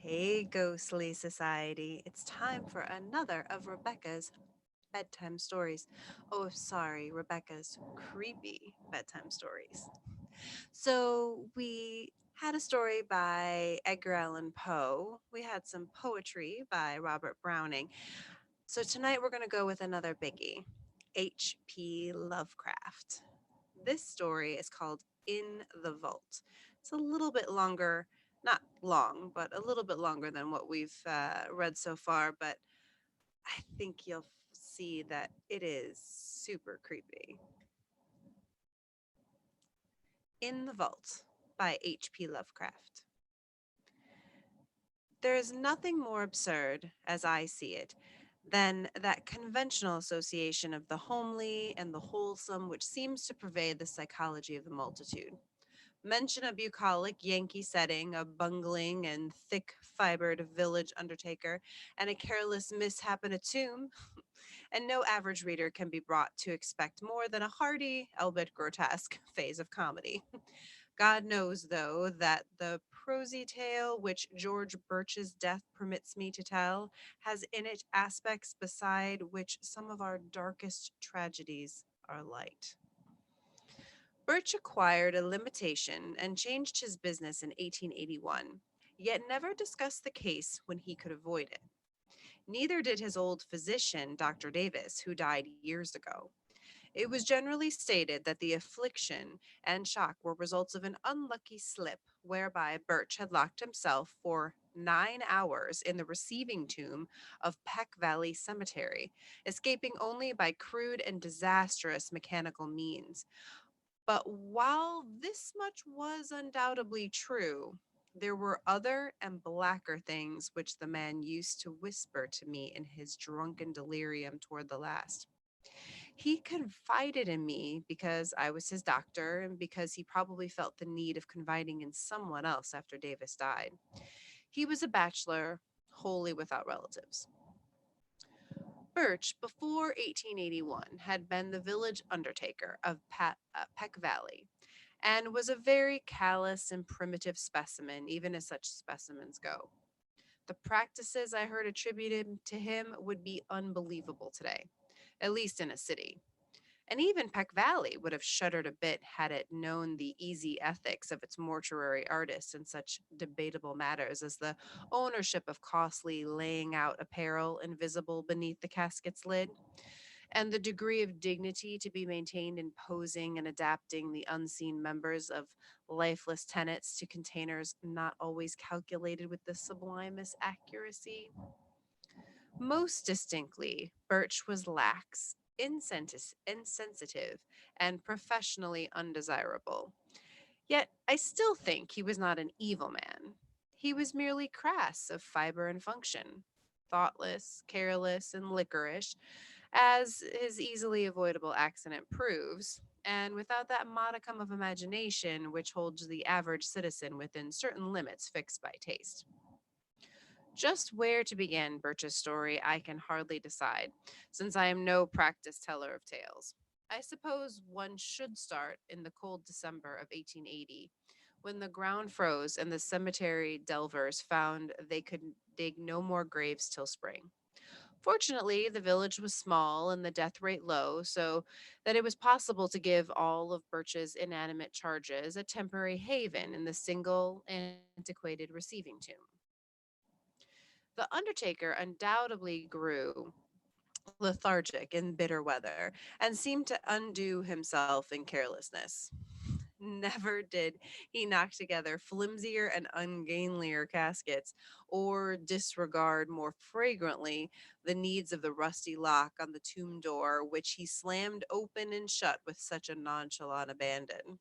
Hey, Ghostly Society. It's time for another of Rebecca's bedtime stories. Oh, sorry, Rebecca's creepy bedtime stories. So, we had a story by Edgar Allan Poe. We had some poetry by Robert Browning. So, tonight we're going to go with another biggie, H.P. Lovecraft. This story is called In the Vault. It's a little bit longer, not long, but a little bit longer than what we've read so far, but I think you'll see that it is super creepy. In the Vault by H.P. Lovecraft. There is nothing more absurd, as I see it, than that conventional association of the homely and the wholesome which seems to pervade the psychology of the multitude. Mention a bucolic Yankee setting, a bungling and thick fibered village undertaker, and a careless mishap in a tomb, and no average reader can be brought to expect more than a hearty, albeit grotesque, phase of comedy. God knows, though, that the prosy tale which George Birch's death permits me to tell has in it aspects beside which some of our darkest tragedies are light. Birch acquired a limitation and changed his business in 1881, yet never discussed the case when he could avoid it. Neither did his old physician, Dr. Davis, who died years ago. It was generally stated that the affliction and shock were results of an unlucky slip whereby Birch had locked himself for 9 hours in the receiving tomb of Peck Valley Cemetery, escaping only by crude and disastrous mechanical means. But while this much was undoubtedly true, there were other and blacker things which the man used to whisper to me in his drunken delirium toward the last. He confided in me because I was his doctor and because he probably felt the need of confiding in someone else after Davis died. He was a bachelor, wholly without relatives. Birch, before 1881, had been the village undertaker of Peck Valley and was a very callous and primitive specimen, even as such specimens go. The practices I heard attributed to him would be unbelievable today, at least in a city. And even Peck Valley would have shuddered a bit had it known the easy ethics of its mortuary artists in such debatable matters as the ownership of costly laying out apparel invisible beneath the casket's lid, and the degree of dignity to be maintained in posing and adapting the unseen members of lifeless tenants to containers not always calculated with the sublimest accuracy. Most distinctly, Birch was lax, insensitive, and professionally undesirable. Yet I still think he was not an evil man. He was merely crass of fiber and function, thoughtless, careless, and liquorish, as his easily avoidable accident proves, and without that modicum of imagination which holds the average citizen within certain limits fixed by taste. Just where to begin Birch's story, I can hardly decide, since I am no practiced teller of tales. I suppose one should start in the cold December of 1880, when the ground froze and the cemetery delvers found they could dig no more graves till spring. Fortunately, the village was small and the death rate low, so that it was possible to give all of Birch's inanimate charges a temporary haven in the single, antiquated receiving tomb. The undertaker undoubtedly grew lethargic in bitter weather and seemed to undo himself in carelessness. Never did he knock together flimsier and ungainlier caskets or disregard more fragrantly the needs of the rusty lock on the tomb door, which he slammed open and shut with such a nonchalant abandon.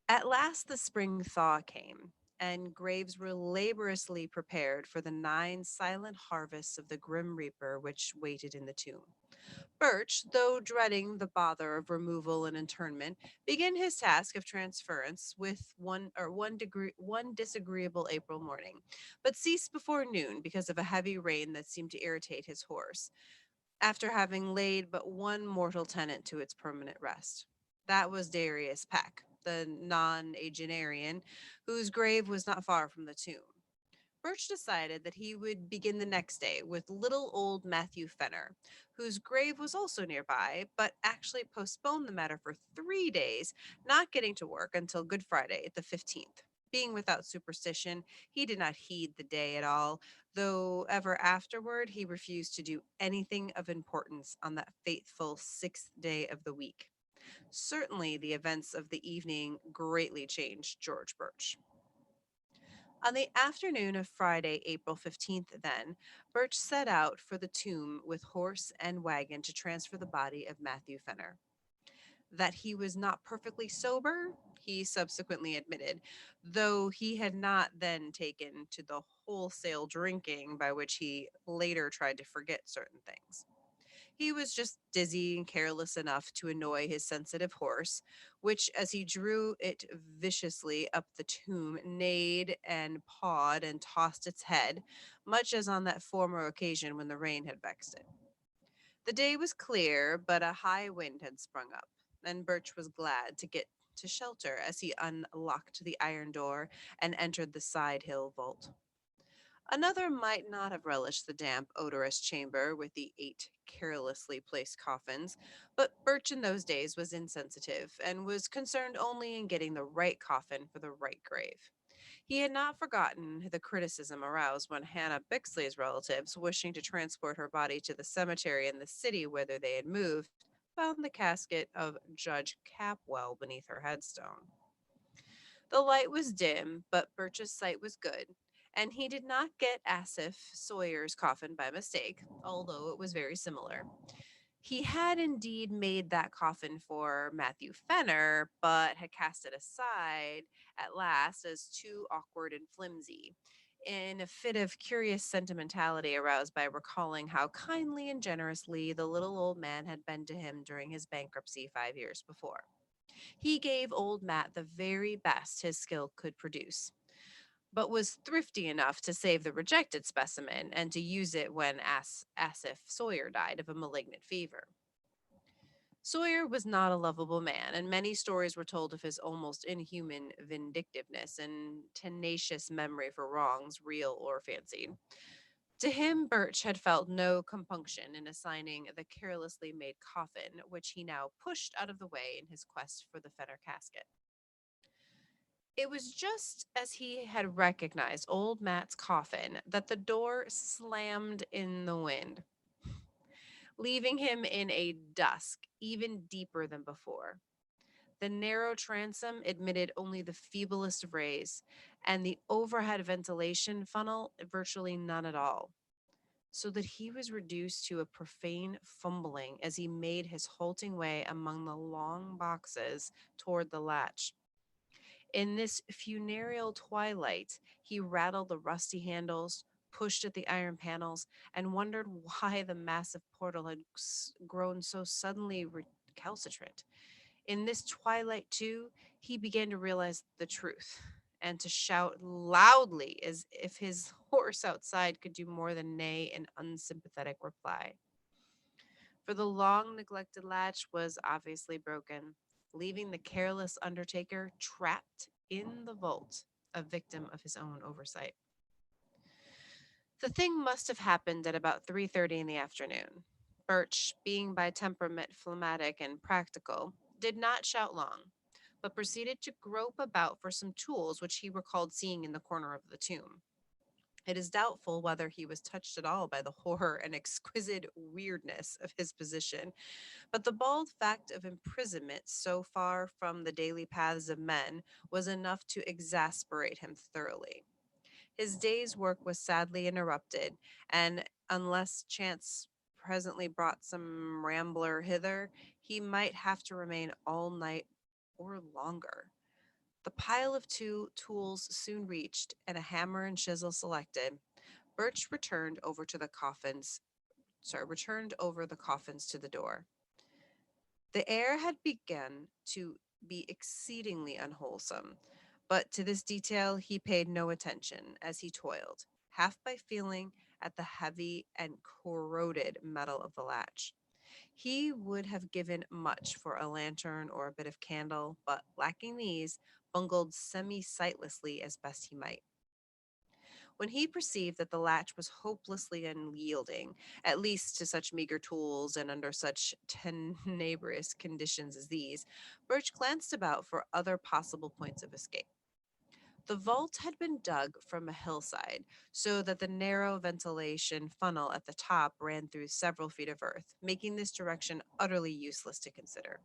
At last the spring thaw came, and graves were laboriously prepared for the 9 silent harvests of the grim reaper which waited in the tomb. Birch, though dreading the bother of removal and interment, began his task of transference with one disagreeable April morning, but ceased before noon because of a heavy rain that seemed to irritate his horse, after having laid but one mortal tenant to its permanent rest. That was Darius Peck, the nonagenarian, whose grave was not far from the tomb. Birch decided that he would begin the next day with little old Matthew Fenner, whose grave was also nearby, but actually postponed the matter for 3 days, not getting to work until Good Friday, the 15th. Being without superstition, he did not heed the day at all, though ever afterward he refused to do anything of importance on that fateful sixth day of the week. Certainly, the events of the evening greatly changed George Birch. On the afternoon of Friday, April 15th, then, Birch set out for the tomb with horse and wagon to transfer the body of Matthew Fenner. That he was not perfectly sober, he subsequently admitted, though he had not then taken to the wholesale drinking by which he later tried to forget certain things. He was just dizzy and careless enough to annoy his sensitive horse, which, as he drew it viciously up the tomb, neighed and pawed and tossed its head, much as on that former occasion when the rain had vexed it. The day was clear, but a high wind had sprung up, and Birch was glad to get to shelter as he unlocked the iron door and entered the side hill vault. Another might not have relished the damp, odorous chamber with the 8 carelessly placed coffins, but Birch in those days was insensitive and was concerned only in getting the right coffin for the right grave. He had not forgotten the criticism aroused when Hannah Bixley's relatives, wishing to transport her body to the cemetery in the city whither they had moved, found the casket of Judge Capwell beneath her headstone. The light was dim, but Birch's sight was good, and he did not get Asaph Sawyer's coffin by mistake, although it was very similar. He had indeed made that coffin for Matthew Fenner, but had cast it aside at last as too awkward and flimsy, in a fit of curious sentimentality aroused by recalling how kindly and generously the little old man had been to him during his bankruptcy 5 years before. He gave old Matt the very best his skill could produce, but was thrifty enough to save the rejected specimen and to use it when Asaph Sawyer died of a malignant fever. Sawyer was not a lovable man, and many stories were told of his almost inhuman vindictiveness and tenacious memory for wrongs, real or fancied. To him, Birch had felt no compunction in assigning the carelessly made coffin, which he now pushed out of the way in his quest for the Fenner casket. It was just as he had recognized old Matt's coffin that the door slammed in the wind, leaving him in a dusk even deeper than before. The narrow transom admitted only the feeblest of rays, and the overhead ventilation funnel virtually none at all, so that he was reduced to a profane fumbling as he made his halting way among the long boxes toward the latch. In this funereal twilight, he rattled the rusty handles, pushed at the iron panels, and wondered why the massive portal had grown so suddenly recalcitrant. In this twilight, too, he began to realize the truth and to shout loudly as if his horse outside could do more than neigh an unsympathetic reply. For the long neglected latch was obviously broken, leaving the careless undertaker trapped in the vault, a victim of his own oversight. The thing must have happened at about 3:30 in the afternoon. Birch, being by temperament phlegmatic and practical, did not shout long, but proceeded to grope about for some tools which he recalled seeing in the corner of the tomb. It is doubtful whether he was touched at all by the horror and exquisite weirdness of his position, but the bald fact of imprisonment so far from the daily paths of men was enough to exasperate him thoroughly. His day's work was sadly interrupted, and unless chance presently brought some rambler hither, he might have to remain all night or longer. The pile of two tools soon reached, and a hammer and chisel selected. Birch returned over the coffins to the door. The air had begun to be exceedingly unwholesome, but to this detail he paid no attention as he toiled, half by feeling at the heavy and corroded metal of the latch. He would have given much for a lantern or a bit of candle, but lacking these, bungled semi sightlessly as best he might. When he perceived that the latch was hopelessly unyielding, at least to such meager tools and under such tenebrous conditions as these, Birch glanced about for other possible points of escape. The vault had been dug from a hillside, so that the narrow ventilation funnel at the top ran through several feet of earth, making this direction utterly useless to consider.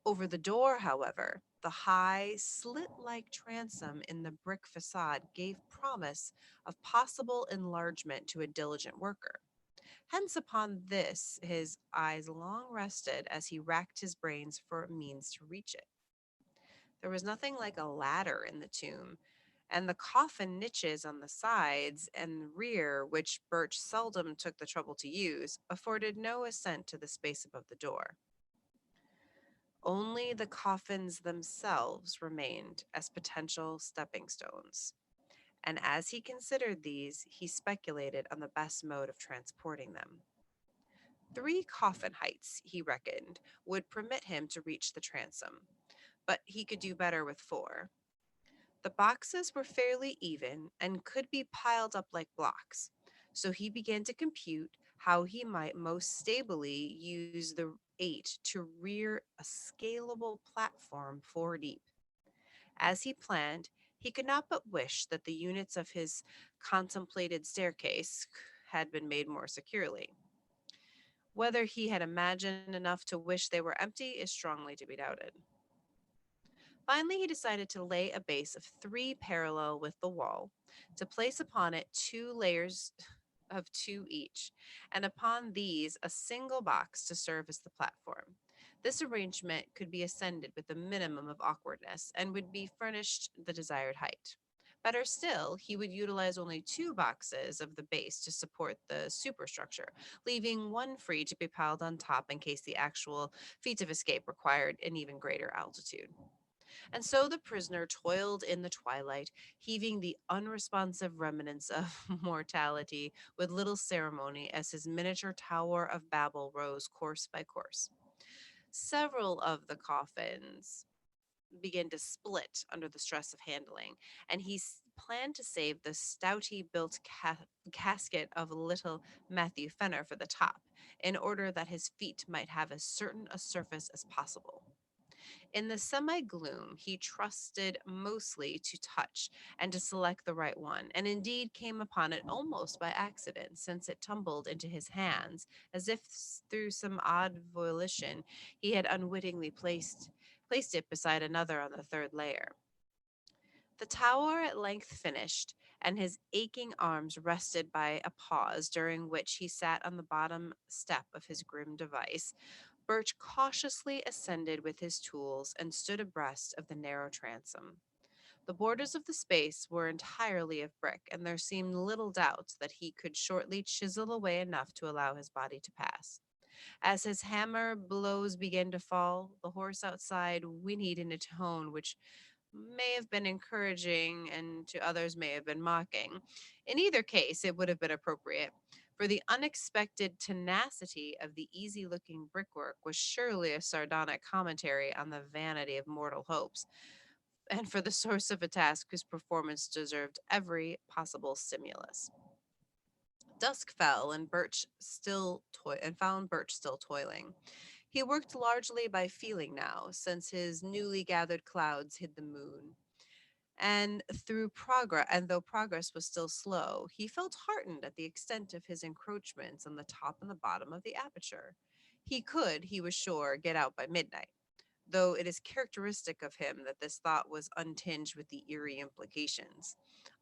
Over the door, however, the high, slit like transom in the brick facade gave promise of possible enlargement to a diligent worker. Hence, upon this, his eyes long rested as he racked his brains for a means to reach it. There was nothing like a ladder in the tomb, and the coffin niches on the sides and rear, which Birch seldom took the trouble to use, afforded no ascent to the space above the door. Only the coffins themselves remained as potential stepping stones, and as he considered these, he speculated on the best mode of transporting them. 3 coffin heights, he reckoned, would permit him to reach the transom, but he could do better with 4. The boxes were fairly even and could be piled up like blocks, so he began to compute how he might most stably use the 8 to rear a scalable platform 4 deep. As he planned, he could not but wish that the units of his contemplated staircase had been made more securely. Whether he had imagined enough to wish they were empty is strongly to be doubted. Finally, he decided to lay a base of 3 parallel with the wall, to place upon it 2 layers of 2 each, and upon these a single box to serve as the platform. This arrangement could be ascended with a minimum of awkwardness and would be furnished the desired height. Better still, he would utilize only 2 boxes of the base to support the superstructure, leaving one free to be piled on top in case the actual feat of escape required an even greater altitude. And so the prisoner toiled in the twilight, heaving the unresponsive remnants of mortality with little ceremony as his miniature Tower of Babel rose course by course. Several of the coffins began to split under the stress of handling, and he planned to save the stouty built casket of little Matthew Fenner for the top, in order that his feet might have as certain a surface as possible. In the semi gloom, he trusted mostly to touch and to select the right one, and indeed came upon it almost by accident, since it tumbled into his hands as if through some odd volition he had unwittingly placed it beside another on the 3rd layer. The tower at length finished, and his aching arms rested by a pause during which he sat on the bottom step of his grim device. Birch cautiously ascended with his tools and stood abreast of the narrow transom. The borders of the space were entirely of brick, and there seemed little doubt that he could shortly chisel away enough to allow his body to pass. As his hammer blows began to fall, the horse outside whinnied in a tone which may have been encouraging and to others may have been mocking. In either case, it would have been appropriate, for the unexpected tenacity of the easy looking brickwork was surely a sardonic commentary on the vanity of mortal hopes, and for the source of a task whose performance deserved every possible stimulus. Dusk fell, and found Birch still toiling. He worked largely by feeling now, since his newly gathered clouds hid the moon. And though progress was still slow, he felt heartened at the extent of his encroachments on the top and the bottom of the aperture. He could, he was sure, get out by midnight, though it is characteristic of him that this thought was untinged with the eerie implications.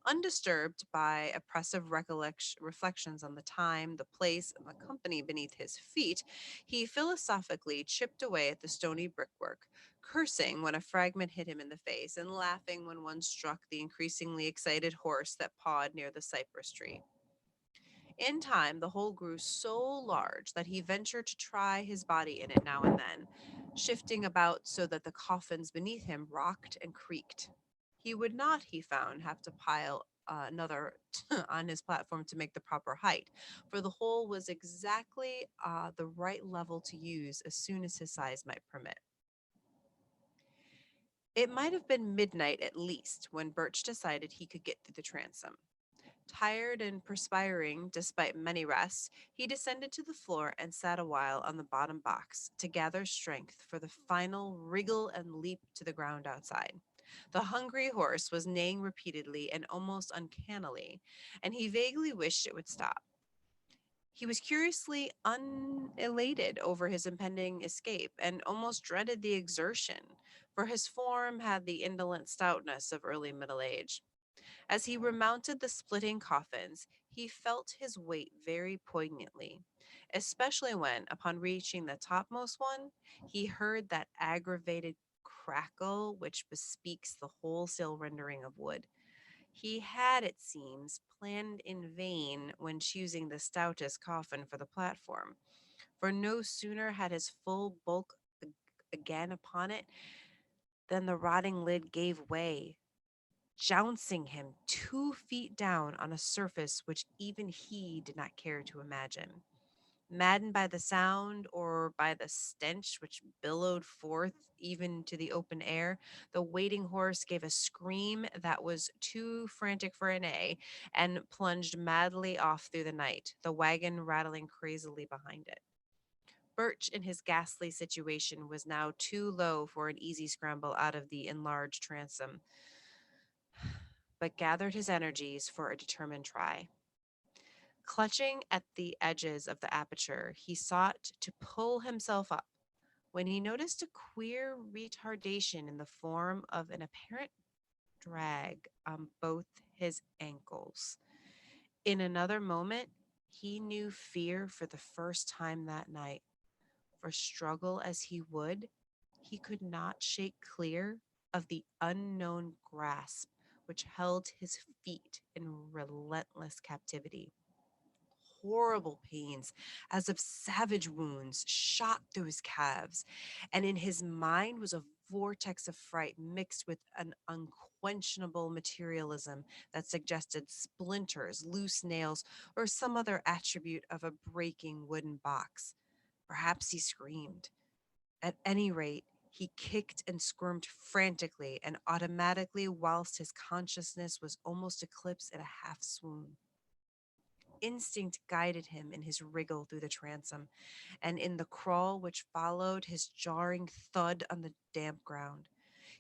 Undisturbed by oppressive reflections on the time, the place, and the company beneath his feet, he philosophically chipped away at the stony brickwork, cursing when a fragment hit him in the face, and laughing when one struck the increasingly excited horse that pawed near the cypress tree. In time, the hole grew so large that he ventured to try his body in it now and then, shifting about so that the coffins beneath him rocked and creaked. He would not, he found, have to pile another on his platform to make the proper height, for the hole was exactly the right level to use as soon as his size might permit. It might have been midnight at least when Birch decided he could get through the transom. Tired and perspiring despite many rests, he descended to the floor and sat a while on the bottom box to gather strength for the final wriggle and leap to the ground outside. The hungry horse was neighing repeatedly and almost uncannily, and he vaguely wished it would stop. He was curiously unelated over his impending escape and almost dreaded the exertion, for his form had the indolent stoutness of early middle age. As he remounted the splitting coffins, he felt his weight very poignantly, especially when, upon reaching the topmost one, he heard that aggravated crackle which bespeaks the wholesale rendering of wood. He had, it seems, planned in vain when choosing the stoutest coffin for the platform, for no sooner had his full bulk again upon it than the rotting lid gave way, jouncing him 2 feet down on a surface which even he did not care to imagine. Maddened by the sound or by the stench which billowed forth even to the open air, the waiting horse gave a scream that was too frantic for an A and plunged madly off through the night, the wagon rattling crazily behind it. Birch, in his ghastly situation, was now too low for an easy scramble out of the enlarged transom, but gathered his energies for a determined try. Clutching at the edges of the aperture, he sought to pull himself up when he noticed a queer retardation in the form of an apparent drag on both his ankles. In another moment, he knew fear for the first time that night, for struggle as he would, he could not shake clear of the unknown grasp which held his feet in relentless captivity. Horrible pains, as of savage wounds, shot through his calves, and in his mind was a vortex of fright mixed with an unquestionable materialism that suggested splinters, loose nails, or some other attribute of a breaking wooden box. Perhaps he screamed. At any rate, he kicked and squirmed frantically and automatically whilst his consciousness was almost eclipsed in a half swoon. Instinct guided him in his wriggle through the transom, and in the crawl which followed his jarring thud on the damp ground.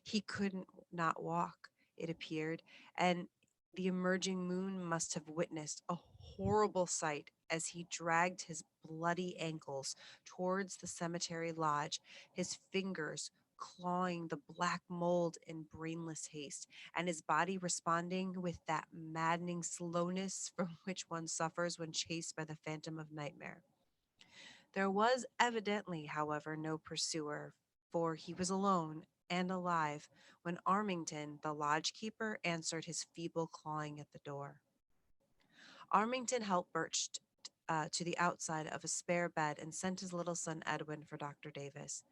He couldn't not walk, it appeared, and the emerging moon must have witnessed a horrible sight as he dragged his bloody ankles towards the cemetery lodge, his fingers clawing the black mold in brainless haste, and his body responding with that maddening slowness from which one suffers when chased by the phantom of nightmare. There was evidently, however, no pursuer, for he was alone and alive when Armington, the lodge keeper, answered his feeble clawing at the door. Armington helped Birch to the outside of a spare bed and sent his little son Edwin for Dr. Davis.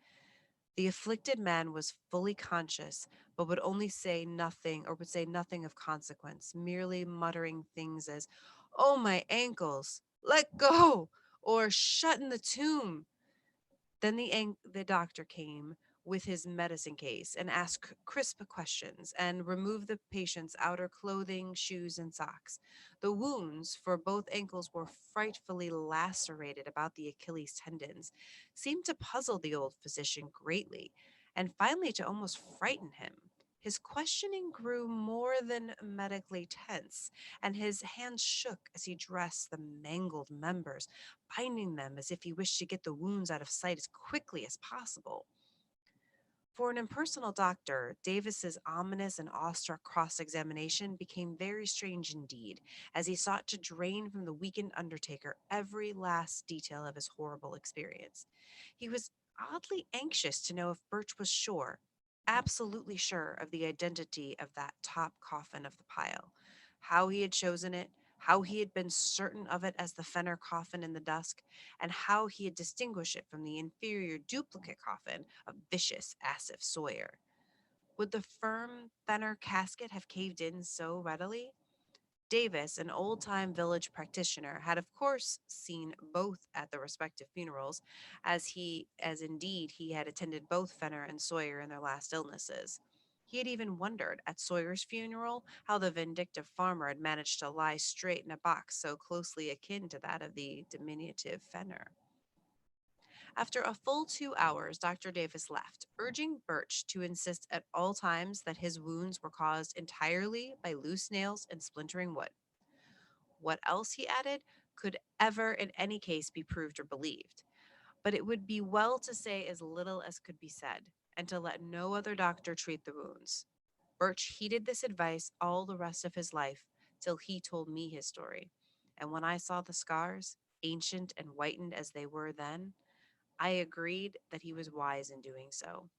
The afflicted man was fully conscious, but would say nothing of consequence, merely muttering things as, "Oh, my ankles! Let go!" or "Shut in the tomb!" Then the doctor came with his medicine case and asked crisp questions and removed the patient's outer clothing, shoes, and socks. The wounds for both ankles were frightfully lacerated about the Achilles tendons, seemed to puzzle the old physician greatly, and finally to almost frighten him. His questioning grew more than medically tense, and his hands shook as he dressed the mangled members, binding them as if he wished to get the wounds out of sight as quickly as possible. For an impersonal doctor, Davis's ominous and awestruck cross-examination became very strange indeed, as he sought to drain from the weakened undertaker every last detail of his horrible experience. He was oddly anxious to know if Birch was sure, absolutely sure of the identity of that top coffin of the pile, how he had chosen it, how he had been certain of it as the Fenner coffin in the dusk, and how he had distinguished it from the inferior duplicate coffin of vicious Asaph Sawyer. Would the firm Fenner casket have caved in so readily? Davis, an old time village practitioner, had of course seen both at the respective funerals, as indeed he had attended both Fenner and Sawyer in their last illnesses. He had even wondered at Sawyer's funeral how the vindictive farmer had managed to lie straight in a box so closely akin to that of the diminutive Fenner. After a full 2 hours, Dr. Davis left, urging Birch to insist at all times that his wounds were caused entirely by loose nails and splintering wood. What else, he added, could ever in any case be proved or believed? But it would be well to say as little as could be said, and to let no other doctor treat the wounds. Birch heeded this advice all the rest of his life till he told me his story. And when I saw the scars, ancient and whitened as they were then, I agreed that he was wise in doing so.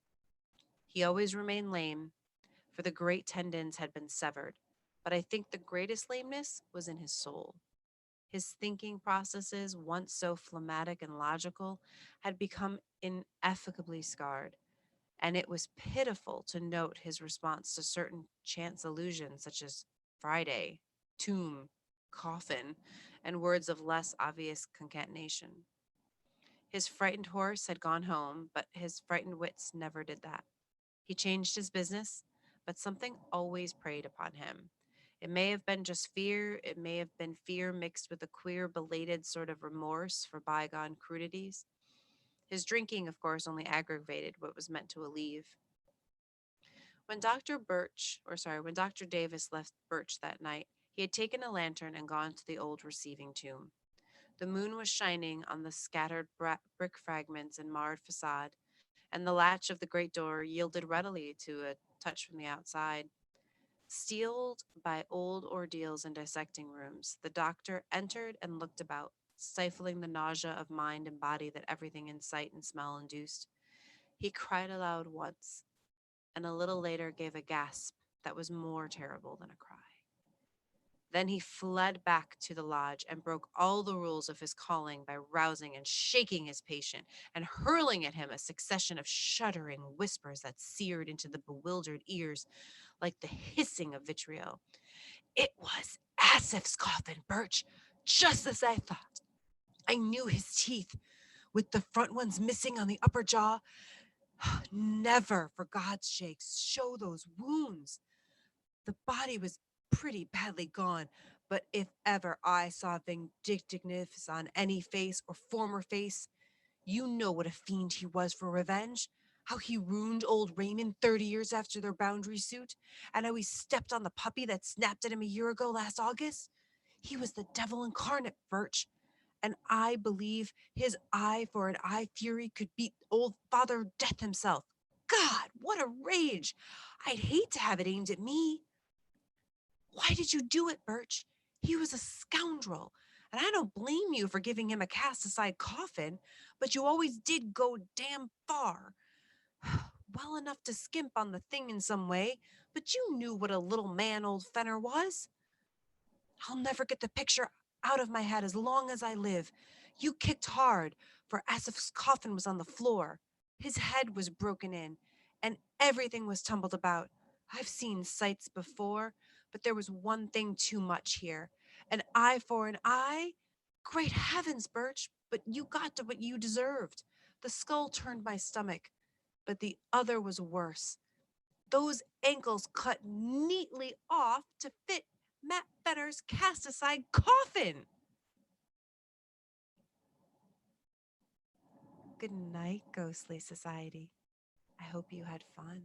He always remained lame, for the great tendons had been severed, but I think the greatest lameness was in his soul. His thinking processes, once so phlegmatic and logical, had become ineffably scarred, and it was pitiful to note his response to certain chance allusions such as Friday, tomb, coffin, and words of less obvious concatenation. His frightened horse had gone home, but his frightened wits never did that. He changed his business, but something always preyed upon him. It may have been just fear, it may have been fear mixed with a queer, belated sort of remorse for bygone crudities. His drinking, of course, only aggravated what was meant to alleviate. When Dr. Davis left Birch that night, he had taken a lantern and gone to the old receiving tomb. The moon was shining on the scattered brick fragments and marred facade, and the latch of the great door yielded readily to a touch from the outside. Steeled by old ordeals in dissecting rooms, the doctor entered and looked about, stifling the nausea of mind and body that everything in sight and smell induced. He cried aloud once, and a little later gave a gasp that was more terrible than a cry. Then he fled back to the lodge and broke all the rules of his calling by rousing and shaking his patient and hurling at him a succession of shuddering whispers that seared into the bewildered ears like the hissing of vitriol. It was Asif's coffin, Birch, just as I thought. I knew his teeth, with the front ones missing on the upper jaw. Never, for God's sake, show those wounds. The body was pretty badly gone, but if ever I saw vindictiveness on any face or former face, you know what a fiend he was for revenge. How he ruined old Raymond 30 years after their boundary suit, and how he stepped on the puppy that snapped at him a year ago last August. He was the devil incarnate, Birch, and I believe his eye for an eye fury could beat old Father Death himself. God, what a rage! I'd hate to have it aimed at me. Why did you do it, Birch? He was a scoundrel, and I don't blame you for giving him a cast aside coffin, but you always did go damn far. Well enough to skimp on the thing in some way, but you knew what a little man old Fenner was. I'll never get the picture out of my head as long as I live. You kicked hard, for Asif's coffin was on the floor. His head was broken in, and everything was tumbled about. I've seen sights before, but there was one thing too much here. An eye for an eye? Great heavens, Birch, but you got to what you deserved. The skull turned my stomach, but the other was worse. Those ankles cut neatly off to fit Matt Fenner's cast aside coffin. Good night, Ghostly Society. I hope you had fun.